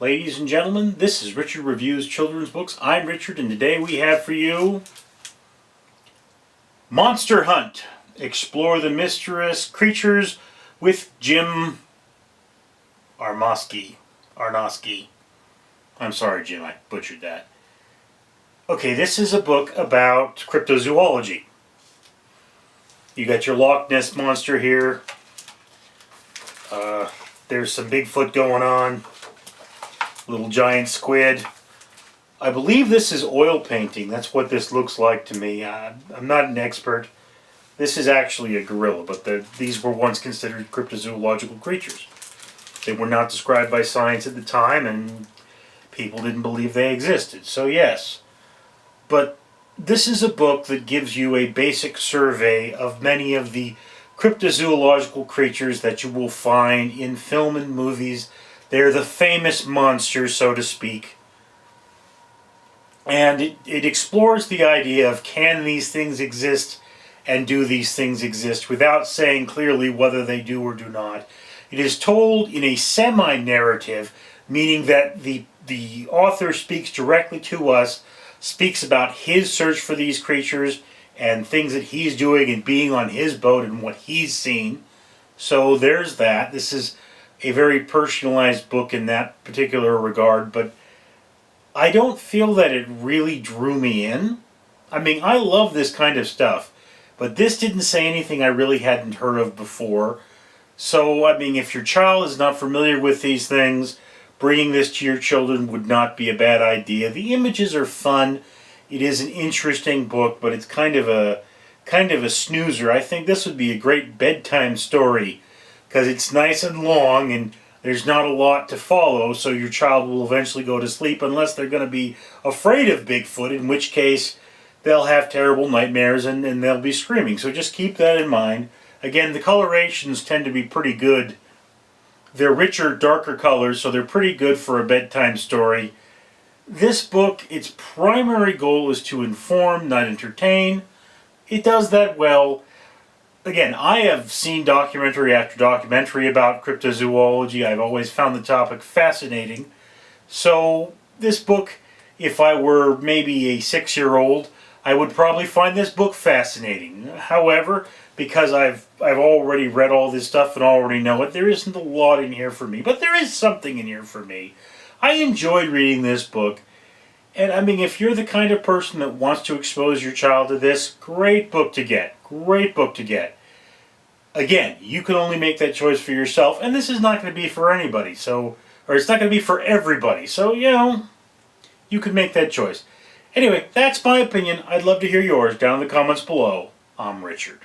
Ladies and gentlemen, this is Richard Reviews Children's Books. I'm Richard, and today we have for you Monster Hunt. Explore the mysterious creatures with Jim Arnosky. I'm sorry, Jim, I butchered that. Okay, this is a book about cryptozoology. You got your Loch Ness Monster here. There's some Bigfoot going on. Little giant squid. I believe this is oil painting. That's what this looks like to me. I'm not an expert. This is actually a gorilla, but these were once considered cryptozoological creatures. They were not described by science at the time, and people didn't believe they existed. So yes. But this is a book that gives you a basic survey of many of the cryptozoological creatures that you will find in film and movies. They're the famous monsters, so to speak. And it explores the idea of, can these things exist and do these things exist, without saying clearly whether they do or do not. It is told in a semi-narrative, meaning that the author speaks directly to us, speaks about his search for these creatures and things that he's doing and being on his boat and what he's seen. So there's that. This is a very personalized book in that particular regard, but I don't feel that it really drew me in. I mean, I love this kind of stuff, but this didn't say anything I really hadn't heard of before. So, I mean, if your child is not familiar with these things, bringing this to your children would not be a bad idea. The images are fun. It is an interesting book, but it's kind of a snoozer. I think this would be a great bedtime story because it's nice and long and there's not a lot to follow, so your child will eventually go to sleep unless they're going to be afraid of Bigfoot, in which case they'll have terrible nightmares and they'll be screaming. So just keep that in mind. Again, the colorations tend to be pretty good. They're richer, darker colors, so they're pretty good for a bedtime story. This book, its primary goal is to inform, not entertain. It does that well. Again, I have seen documentary after documentary about cryptozoology. I've always found the topic fascinating. So this book, if I were maybe a 6-year-old, I would probably find this book fascinating. However, because I've already read all this stuff and already know it, there isn't a lot in here for me. But there is something in here for me. I enjoyed reading this book. And I mean, if you're the kind of person that wants to expose your child to this, great book to get. Great book to get. Again, you can only make that choice for yourself, and this is not going to be for anybody. So, or it's not going to be for everybody. So, you know, you can make that choice. Anyway, that's my opinion. I'd love to hear yours down in the comments below. I'm Richard.